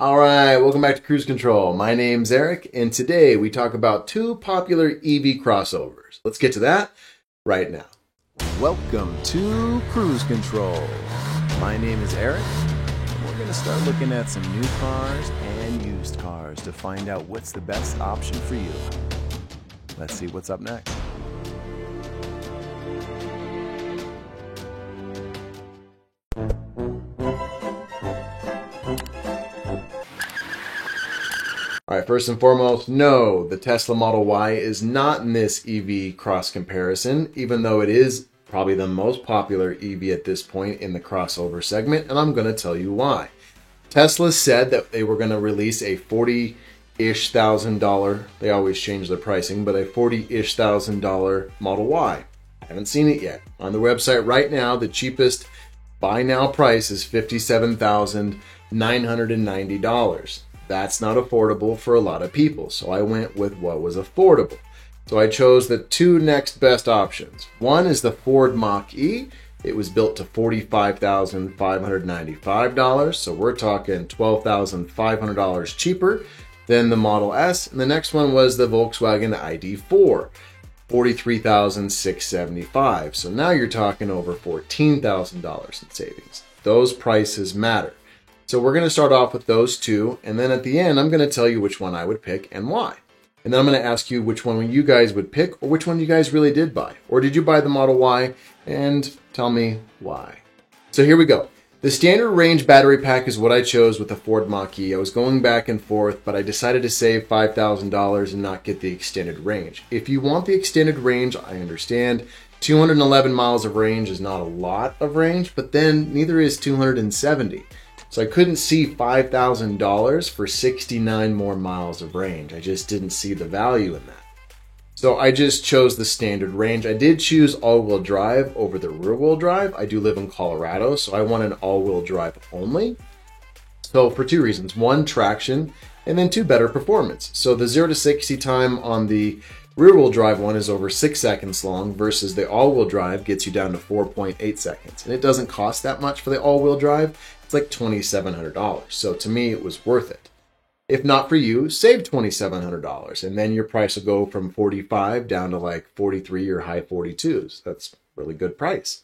All right, welcome back to Cruise Control. My name's Eric, and today we talk about two popular EV crossovers. Let's get to that right now. Welcome to Cruise Control. My name is Eric, and we're going to start looking at some new cars and used cars to find out what's the best option for you. Let's see what's up next. All right, first and foremost, no, the Tesla Model Y is not in this EV cross comparison, even though it is probably the most popular EV at this point in the crossover segment, and I'm going to tell you why. Tesla said that they were going to release a $40-ish thousand, they always change their pricing, but a $40-ish thousand Model Y. I haven't seen it yet. On the website right now, the cheapest buy now price is $57,990. That's not affordable for a lot of people, so I went with what was affordable. So I chose the two next best options. One is the Ford Mach-E. It was built to $45,595, so we're talking $12,500 cheaper than the Model S. And the next one was the Volkswagen ID4, $43,675. So now you're talking over $14,000 in savings. Those prices matter. So we're going to start off with those two, and then at the end, I'm going to tell you which one I would pick and why. And then I'm going to ask you which one you guys would pick, or which one you guys really did buy. Or did you buy the Model Y? And tell me why. So here we go. The standard range battery pack is what I chose with the Ford Mach-E. I was going back and forth, but I decided to save $5,000 and not get the extended range. If you want the extended range, I understand. 211 miles of range is not a lot of range, but then neither is 270. So I couldn't see $5,000 for 69 more miles of range. I just didn't see the value in that. So I just chose the standard range. I did choose all-wheel drive over the rear-wheel drive. I do live in Colorado, so I want an all-wheel drive only. So for two reasons. One, traction, and then two, better performance. So the 0 to 60 time on the rear-wheel drive one is over 6 seconds long versus the all-wheel drive gets you down to 4.8 seconds. And it doesn't cost that much for the all-wheel drive. It's like $2,700. So to me, it was worth it. If not for you, save $2,700, and then your price will go from 45 down to like 43 or high 42s. That's a really good price.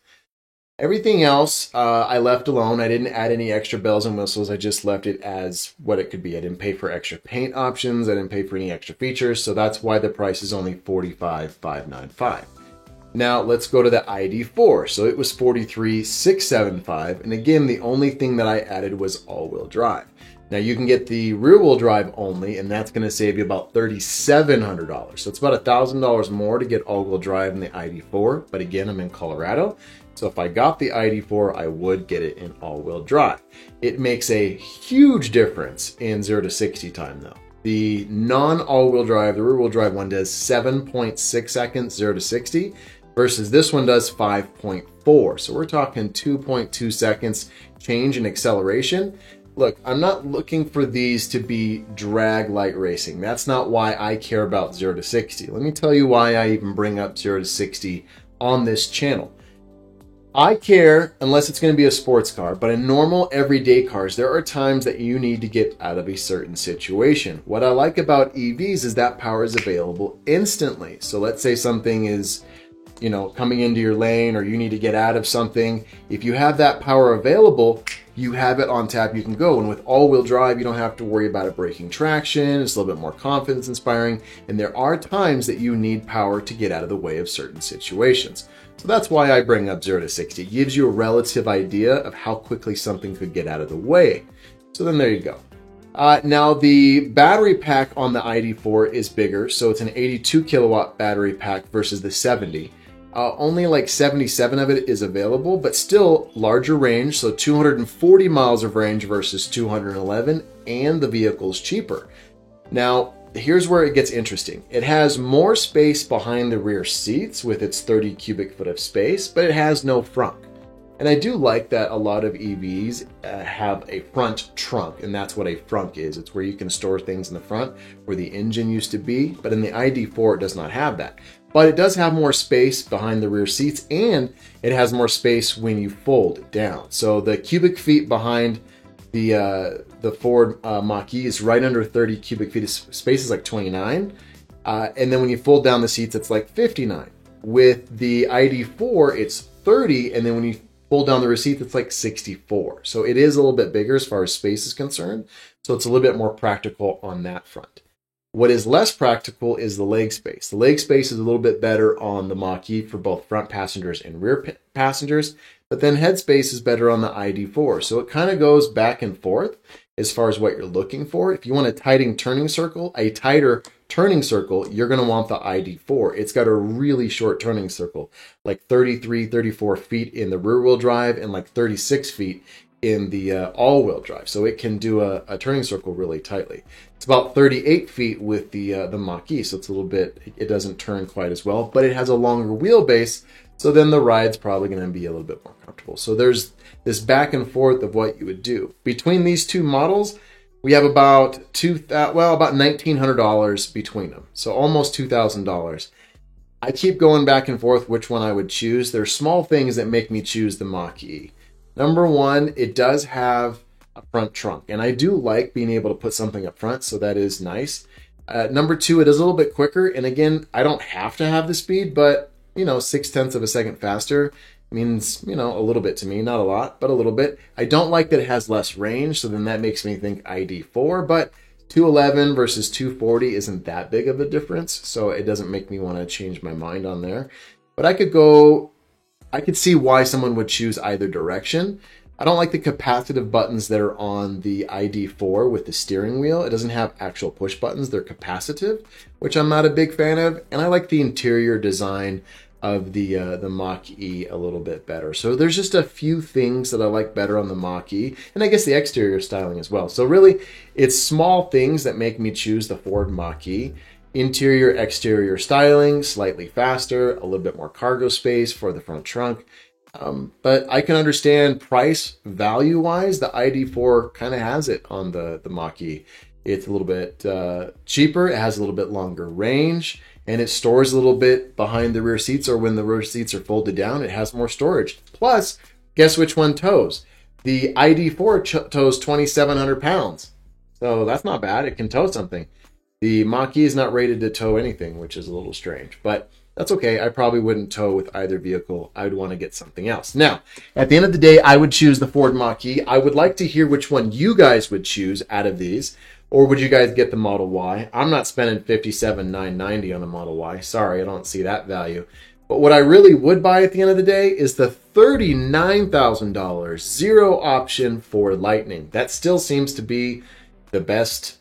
Everything else I left alone. I didn't add any extra bells and whistles. I just left it as what it could be. I didn't pay for extra paint options. I didn't pay for any extra features. So that's why the price is only $45,595. Now let's go to the ID4. So it was $43,675. And again, the only thing that I added was all-wheel drive. Now you can get the rear-wheel drive only, and that's going to save you about $3,700. So it's about $1,000 more to get all-wheel drive in the ID4. But again, I'm in Colorado. So if I got the ID4, I would get it in all-wheel drive. It makes a huge difference in 0 to 60 time though. The non-all-wheel drive, the rear-wheel drive one does 7.6 seconds 0 to 60 versus this one does 5.4. So we're talking 2.2 seconds change in acceleration. Look, I'm not looking for these to be drag light racing. That's not why I care about 0 to 60. Let me tell you why I even bring up 0 to 60 on this channel. I care unless it's going to be a sports car, but in normal everyday cars, there are times that you need to get out of a certain situation. What I like about EVs is that power is available instantly. So let's say something is, coming into your lane, or you need to get out of something. If you have that power available, you have it on tap, you can go. And with all-wheel drive, you don't have to worry about it breaking traction. It's a little bit more confidence inspiring. And there are times that you need power to get out of the way of certain situations. So that's why I bring up 0 to 60. It gives you a relative idea of how quickly something could get out of the way. So then there you go. Now the battery pack on the ID4 is bigger. So it's an 82 kilowatt battery pack versus the 70. Only like 77 of it is available, but still larger range. So 240 miles of range versus 211, and the vehicle's cheaper. Now, here's where it gets interesting. It has more space behind the rear seats with its 30 cubic foot of space, but it has no frunk. And I do like that a lot of EVs have a front trunk, and that's what a frunk is. It's where you can store things in the front, where the engine used to be, but in the ID4 it does not have that. But it does have more space behind the rear seats, and it has more space when you fold it down. So the cubic feet behind The Ford Mach-E is right under 30 cubic feet of space, is like 29. And then when you fold down the seats, it's like 59. With the ID4, it's 30, and then when you fold down the rear seat, it's like 64. So it is a little bit bigger as far as space is concerned. So it's a little bit more practical on that front. What is less practical is the leg space. The leg space is a little bit better on the Mach-E for both front passengers and rear passengers, but then headspace is better on the ID4. So it kind of goes back and forth as far as what you're looking for. If you want a tighter turning circle, you're going to want the ID4. It's got a really short turning circle, like 33, 34 feet in the rear wheel drive and like 36 feet in the all-wheel drive. So it can do a turning circle really tightly. It's about 38 feet with the Mach-E, so it's a little bit, it doesn't turn quite as well, but it has a longer wheelbase, so then the ride's probably going to be a little bit more comfortable. So there's this back and forth of what you would do. Between these two models, we have about $1,900 between them, so almost $2,000. I keep going back and forth which one I would choose. There's small things that make me choose the Mach-E. Number one, it does have a front trunk, and I do like being able to put something up front, so that is nice. Number two, it is a little bit quicker, and again, I don't have to have the speed, but 0.6 of a second faster means, a little bit to me, not a lot, but a little bit. I don't like that it has less range, so then that makes me think ID4, but 211 versus 240 isn't that big of a difference, so it doesn't make me want to change my mind on there. But I could see why someone would choose either direction. I don't like the capacitive buttons that are on the ID4 with the steering wheel. It doesn't have actual push buttons. They're capacitive, which I'm not a big fan of. And I like the interior design of the Mach-E a little bit better. So there's just a few things that I like better on the Mach-E, and I guess the exterior styling as well. So really, it's small things that make me choose the Ford Mach-E. Interior, exterior styling, slightly faster, a little bit more cargo space for the front trunk. But I can understand price value-wise, the ID4 kind of has it on the Mach-E. It's a little bit cheaper, it has a little bit longer range, and it stores a little bit behind the rear seats, or when the rear seats are folded down, it has more storage. Plus, guess which one tows? The ID4 tows 2,700 pounds. So that's not bad, it can tow something. The Mach-E is not rated to tow anything, which is a little strange, but that's okay. I probably wouldn't tow with either vehicle. I would want to get something else. Now, at the end of the day, I would choose the Ford Mach-E. I would like to hear which one you guys would choose out of these, or would you guys get the Model Y? I'm not spending $57,990 on the Model Y. Sorry, I don't see that value. But what I really would buy at the end of the day is the $39,000 zero option Ford Lightning. That still seems to be the best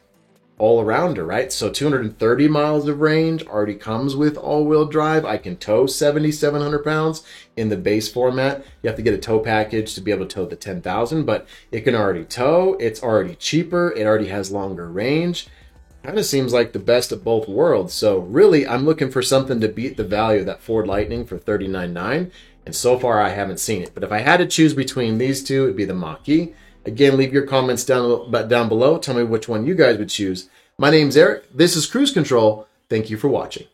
all-arounder, right? So 230 miles of range already comes with all-wheel drive. I can tow 7,700 pounds in the base format. You have to get a tow package to be able to tow the 10,000, but it can already tow. It's already cheaper. It already has longer range. Kind of seems like the best of both worlds. So really, I'm looking for something to beat the value of that Ford Lightning for $39,900, and so far I haven't seen it. But if I had to choose between these two, it'd be the Mach-E. Again, leave your comments down below. Tell me which one you guys would choose. My name's Eric. This is Cruise Control. Thank you for watching.